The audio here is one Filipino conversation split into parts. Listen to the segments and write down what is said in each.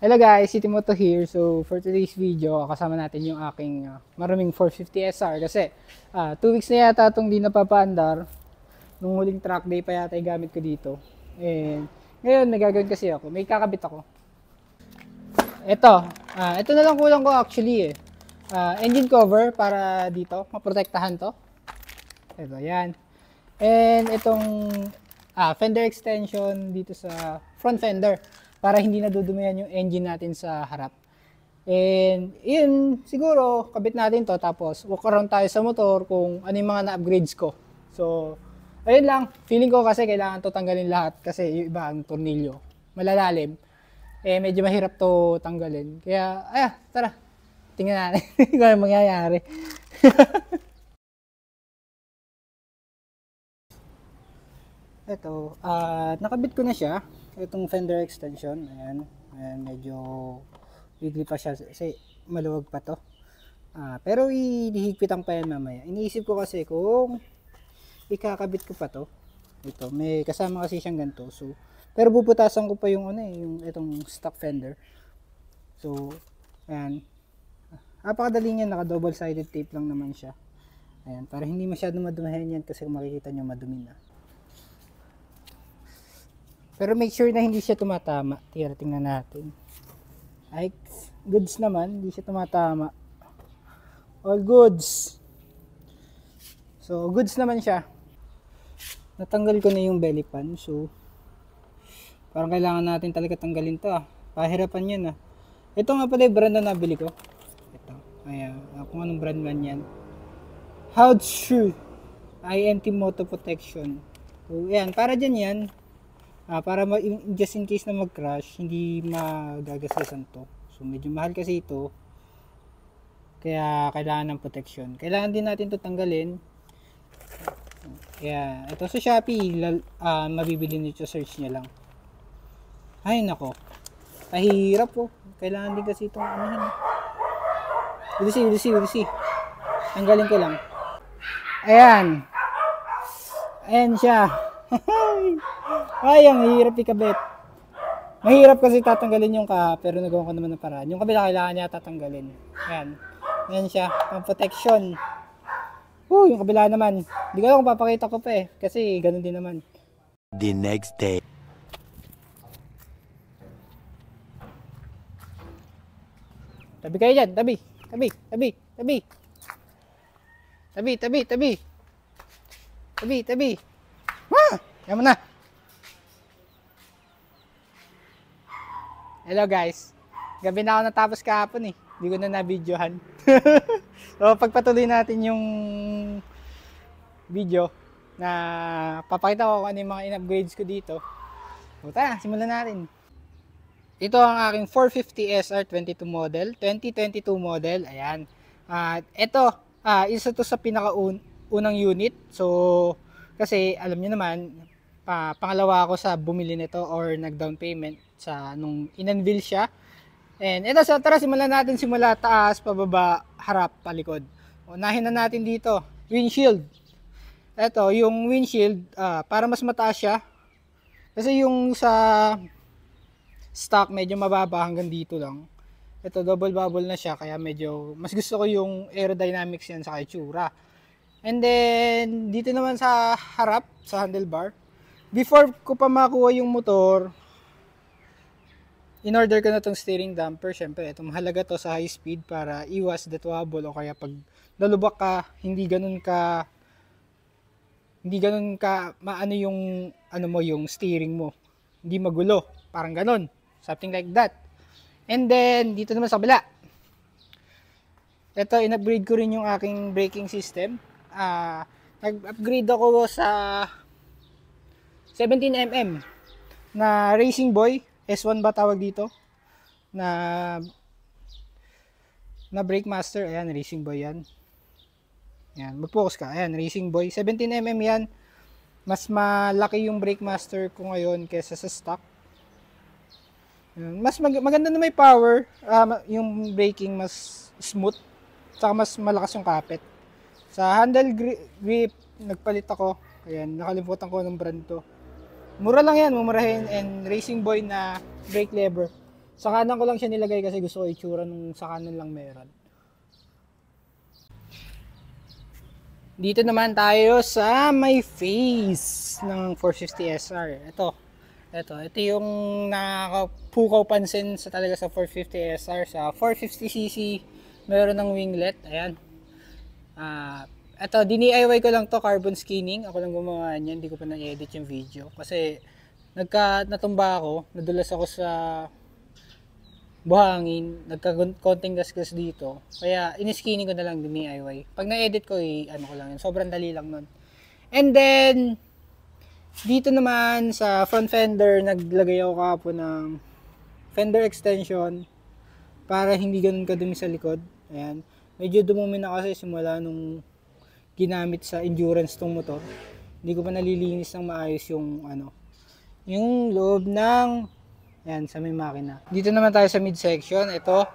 Hello guys, si Timoto here. So for today's video, kasama natin yung aking maraming 450 SR kasi 2 weeks na yata itong di napapaandar. Nung huling track day pa yata yung gamit ko dito. And ngayon may gagawin kasi ako, may kakabit ako. Ito na lang kulang ko actually engine cover para dito, maprotektahan to. Ito, yan. And itong fender extension dito sa front fender para hindi nadudumihan yung engine natin sa harap. And yun, siguro kabit natin to tapos walk around tayo sa motor kung ano yung mga na-upgrades ko. So, ayun lang. Feeling ko kasi kailangan to tanggalin lahat kasi yung iba ang tornilyo malalalim. Medyo mahirap to tanggalin. Kaya, tara. Tingnan natin kung ano mangyayari. Ito, nakabit ko na siya. Itong fender extension. Ayan, medyo wiggly pa siya kasi maluwag pa to. Pero ihigpitan pa yan mamaya. Iniisip ko kasi kung ikakabit ko pa to. Ito, may kasama kasi siyang ganito. So, pero puputasan ko pa yung yung itong stock fender. So, ayan. Napakadali niya, naka double sided tape lang naman siya. Ayan, para hindi masyadong madumihan yan kasi kung makikita nyo madumi na. Pero make sure na hindi siya tumatama. Tingnan natin. Ay, goods naman. Hindi siya tumatama. All goods. So, goods naman siya. Natanggal ko na yung belly pan. So, parang kailangan natin talaga tanggalin to. Pahirapan yan. Ito nga pala yung brand na nabili ko. Ito. Ayan. Kung anong brand man yan. Houdshoe. INT Moto Protection. So, yan. Para dyan yan. Para just in case na mag-crash, hindi magagasasan to. So, medyo mahal kasi ito. Kaya, kailangan ng protection. Kailangan din natin to tanggalin. Kaya, ito sa Shopee, mabibili nyo, search nyo lang. Ay, nako. Pahirap po. Kailangan din kasi itong We'll see. Tanggalin ko lang. Ayan. Ayan siya. Ay, ang hirap ikabit. Mahirap kasi tatanggalin yung pero nagawa ko naman ng paraan. Yung kabila kailangan niya tatanggalin. Ayan. Ayan siya. Pang protection. Yung kabila naman. Hindi ko alam kung papakita ko pa kasi ganun din naman. The next day. Tabi kayo dyan. Tabi. Yan mo na. Hello guys. Gabi na ako natapos kahapon Hindi ko na na-videohan. So pagpatuloy natin yung video na papakita ko kung ano yung mga in-upgrades ko dito. So tara, simulan natin. Ito ang aking 450 SR22 model, 2022 model. Ayan. Ito, isa to sa pinakaunang unit. So kasi alam niyo naman, pangalawa ako sa bumili nito or nag-down payment sa nung in-unveil siya. And ito, tara simulan natin simula taas, pababa, harap, palikod. Unahin na natin dito, windshield. Ito, yung windshield, para mas mataas siya. Kasi yung sa stock medyo mababa hanggang dito lang. Ito, double bubble na siya, kaya medyo mas gusto ko yung aerodynamics yan sa itsura. And then, dito naman sa harap, sa handlebar, before ko pa makuha yung motor, in-order ko na itong steering damper. Siyempre, ito mahalaga to sa high speed para iwas death wobble o kaya pag lalubak ka, hindi ganun ka maano yung yung steering mo. Hindi magulo, parang ganun. Something like that. And then, dito naman sa kabila. Ito, in-upgrade ko rin yung aking braking system. Nag-upgrade ako sa 17mm na Racing Boy S1 ba tawag dito na brake master. Ayan, Racing Boy yan. Ayan, mag-focus ka. Ayan, Racing Boy 17mm yan. Mas malaki yung brake master ko ngayon kaysa sa stock. Ayan, mas maganda na may power. Yung braking mas smooth, saka mas malakas yung kapit. Sa handle grip, nagpalit ako. Ayan, nakalimutan ko ng brand to. Mura lang yan, mumurahin. And Racing Boy na brake lever. Sa kanan ko lang siya nilagay kasi gusto ko itsura nung sa kanan lang meron. Dito naman tayo sa may face ng 450 SR. Ito yung nakakapukaw pansin sa talaga sa 450 SR. Sa 450cc, meron ng winglet. Ayan. Ito, DIY ko lang to, carbon skinning. Ako lang gumawa niyan, hindi ko pa na-edit yung video. Kasi, natumba ako, nadulas ako sa buhangin, nagka-konting gasgas dito. Kaya, in-skinning ko na lang DIY. Pag na-edit ko, ano ko lang yun. Sobrang dali lang nun. And then, dito naman sa front fender, naglagay ako kahapon ng fender extension para hindi ganun kadumi sa likod. Ayan. Medyo dumumi na kasi simula nung ginamit sa endurance tong motor. Hindi ko pa nalilinis ng maayos yung yung loob ng sa may makina. Dito naman tayo sa midsection. Ito,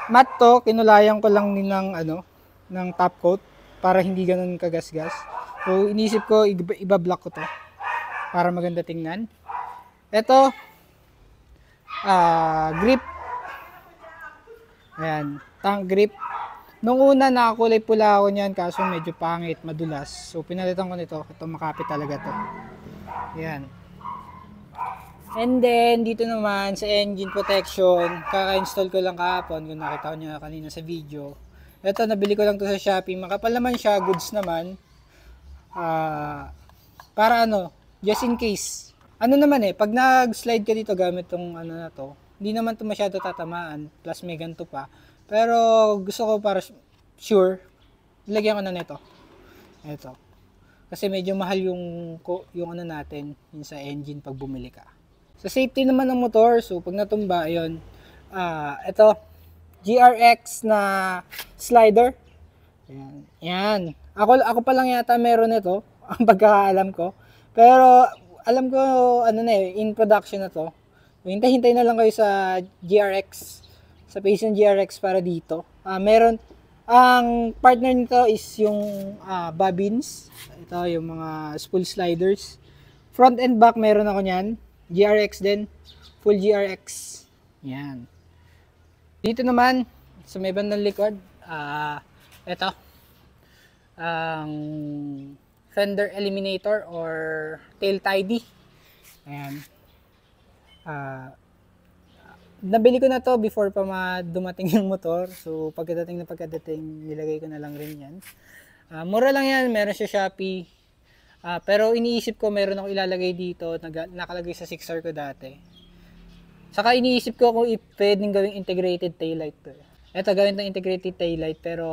matte to, kinulayan ko lang din ng top coat para hindi ganun kagasgas. So, inisip ko, iba-block ko to para maganda tingnan. Ito, grip. Ayan, tank grip. Nung una, nakakulay pula ako niyan, kaso medyo pangit, madulas. So, pinalitan ko nito. Ito, makapit talaga to. Ayan. And then, dito naman sa engine protection, kaka-install ko lang kahapon, kung nakita ko nyo kanina sa video. Ito, nabili ko lang to sa Shopee. Makapal naman siya, goods naman. Para just in case. Pag nag-slide ka dito gamit tong na to, hindi naman to masyado tatamaan, plus may ganito pa. Pero gusto ko para sure, nilagyan ko na nito. Ito. Kasi medyo mahal yung natin, yung sa engine pag bumili ka. Sa safety naman ng motor, so pag natumba, ayun. Ito, GRX na slider. Ayan. Yan. Ako pa lang yata meron nito, ang pagkakaalam ko. Pero alam ko in production na to. Hintay-hintay na lang kayo sa GRX, sa page ng GRX para dito. Meron ang partner nito is yung bobbins. Ito yung mga spool sliders. Front and back meron ako niyan. GRX din, full GRX. Yan. Dito naman sa may bandang likod, ito ang fender eliminator or tail tidy. Ayan. Nabili ko na to before pa dumating yung motor. So pagkadating nilagay ko na lang rin yan. Mura lang yan, meron siya Shopee. Pero iniisip ko meron ako ilalagay dito, nakalagay sa 6R ko dati. Saka iniisip ko kung pwedeng gawing integrated taillight to. Ito gawin ng integrated taillight pero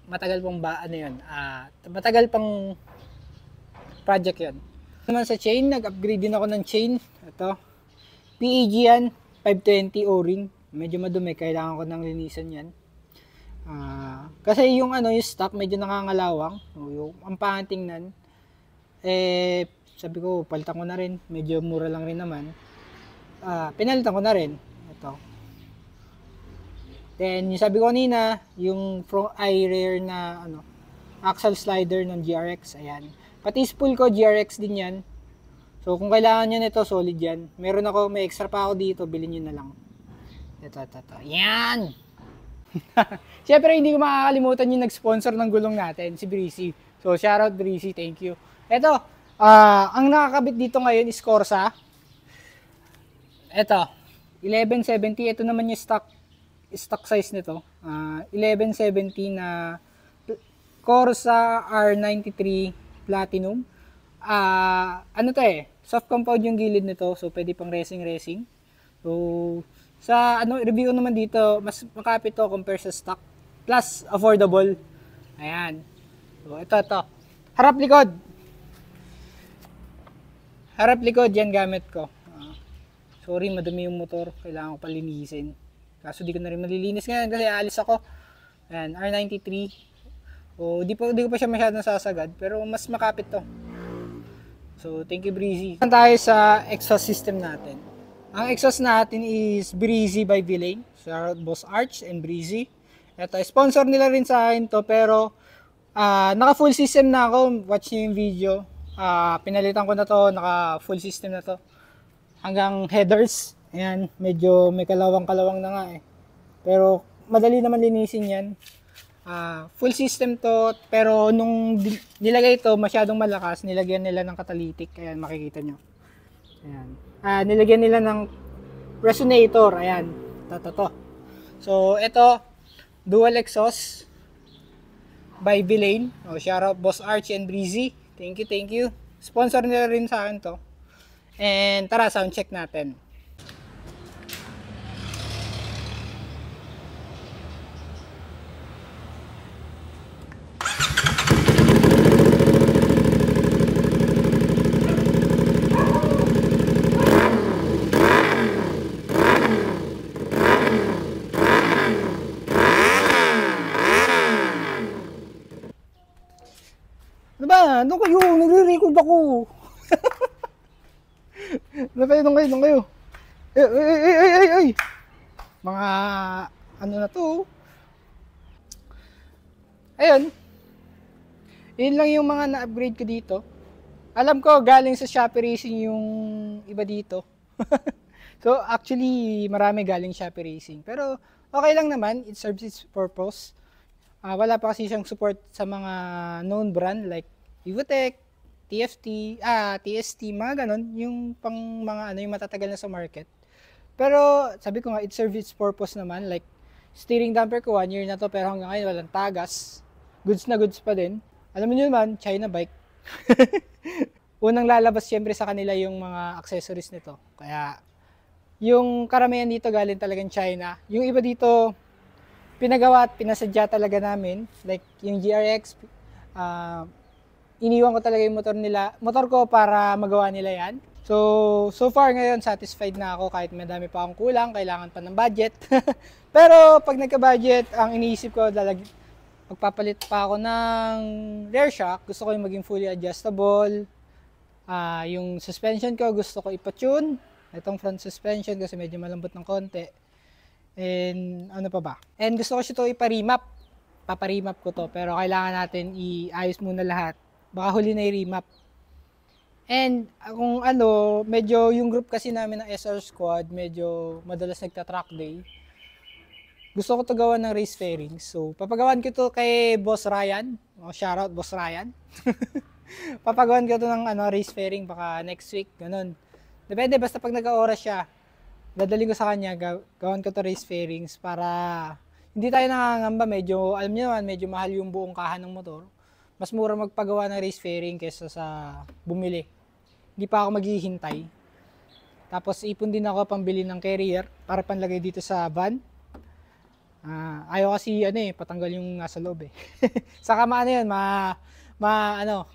matagal pang matagal pang project 'yon. Naman sa chain, nag-upgrade din ako ng chain. Ito. PEG yan, 520 O-ring. Medyo madumi, kailangan ko nang linisan 'yan. Kasi yung stock medyo nakangalawang. Ang pangit tingnan. Sabi ko, palitan ko na rin. Medyo mura lang rin naman. Pinalitan ko na rin. Ito. Then, yung sabi ko kanina, yung rear na axle slider ng GRX. Ayan. Pati spool ko, GRX din yan. So, kung kailangan nyo nito, solid yan. May extra pa ako dito, bilhin nyo na lang. Ito. Yan! Siyempre, hindi ko makakalimutan yung nag-sponsor ng gulong natin, si Breezy. So, shoutout Breezy, thank you. Ito, ang nakakabit dito ngayon is Corsa. Ito, 1170. Ito naman yung stock size nito. 1170 na Corsa R93 Platinum. Soft compound yung gilid nito. So, pwede pang racing. So, sa review naman dito, mas makapit to compare sa stock. Plus, affordable. Ayan. So, ito. Harap likod, yan gamit ko. Sorry, madumi yung motor. Kailangan ko palinisin. Kaso di ko na rin malilinis ngayon kasi aalis ako. Ayan, R93. Di ko pa siya masyadong sasagad. Pero mas makapit to. So, thank you Breezy. Tayo sa exhaust system natin. Ang exhaust natin is Breezy by Villain. Shoutout Boss Arch and Breezy. Ito, sponsor nila rin sa akin to. Pero, naka full system na ako. Watch nyo yung video. Pinalitan ko na to, naka full system na to. Hanggang headers. Ayan, medyo may kalawang-kalawang na nga eh. Pero madali naman linisin yan. Full system to, pero nung nilagay ito masyadong malakas, nilagyan nila ng catalytic. Ayan, makikita nyo. Ayan. Nilagyan nila ng resonator. Ayan, to. So, ito, dual exhaust by Villain. Shout out Boss Archie and Breezy. Thank you. Sponsor nila rin sa akin to. And tara, sound check natin. Ano ba? Doon kayo, nagre-record ako. Doon kayo. Ay. Mga, ano na to. Ayun. Yun lang yung mga na-upgrade ko dito. Alam ko, galing sa Shopee Racing yung iba dito. So, actually, marami galing Shopee Racing. Pero, okay lang naman. It serves its purpose. Wala pa kasi siyang support sa mga known brand like Evotech, TFT, TST, mga ganon, yung pang mga ano, yung matatagal na sa market. Pero sabi ko nga, it serves its purpose naman. Like, steering damper ko 1 year na to, pero hanggang ngayon walang tagas. Goods na goods pa din. Alam mo nyo naman, China bike. Unang lalabas syempre sa kanila yung mga accessories nito. Kaya, yung karamihan dito galing talagang China. Yung iba dito, pinagawa at pinasadya talaga namin. Like yung GRX, iniwan ko talaga yung motor ko para magawa nila yan. So far ngayon, satisfied na ako kahit madami pa akong kulang, kailangan pa ng budget. Pero pag nagka-budget, ang iniisip ko, magpapalit pa ako ng rear shock. Gusto ko yung maging fully adjustable. Yung suspension ko, gusto ko ipa-tune. Itong front suspension kasi medyo malambot ng konti. And ano pa ba? And gusto ko siya ito ipa-remap. Papa-remap ko to. Pero kailangan natin iayos muna lahat. Baka huli na i-remap. And kung ano, medyo yung group kasi namin ng SR Squad, medyo madalas nagta-track day. Gusto ko to gawa ng race fairings. So, papagawan ko to kay Boss Ryan. Shoutout Boss Ryan. Papagawan ko to ng race fairing baka next week. Ganun. Depende, basta pag nag-oras siya. Dadali ko sa kanya, gawan ko to race fairings para hindi tayo nakangamba. Medyo, alam niyo naman, medyo mahal yung buong kahan ng motor. Mas mura magpagawa ng race fairing kaysa sa bumili. Hindi pa ako maghihintay. Tapos ipon din ako pambili ng carrier para panlagay dito sa van. Ayaw kasi patanggal yung nasa loob eh. Saka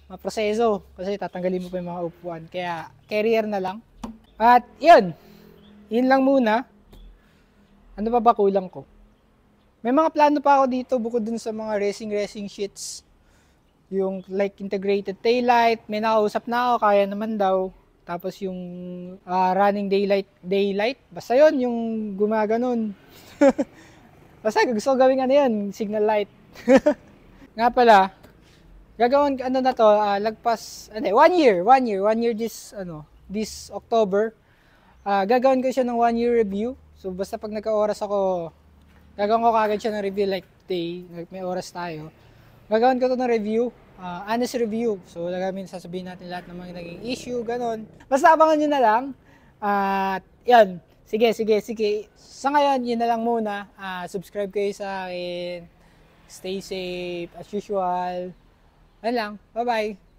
maproseso kasi tatanggalin mo pa yung mga upuan. Kaya carrier na lang. At yun lang muna. Ano pa ba kulang ko? May mga plano pa ako dito bukod dun sa mga racing sheets. Yung like integrated taillight, may nakausap na ako, kaya naman daw. Tapos yung running daylight, basta yun, yung gumaganon. Basta gusto ko gawing signal light. Nga pala, gagawin lagpas, 1 year this October. Gagawin ko siya ng 1 year review. So basta pag nagka-oras ako, gagawin ko kagad siya ng review like day, like may oras tayo. Gagawin ko to ng review, honest review. So sasabihin natin lahat ng mga naging issue, ganon. Basta abangan nyo na lang. At yan, sige. Sa ngayon, yun na lang muna. Subscribe kayo sa akin. Stay safe as usual. Yan lang. Bye-bye.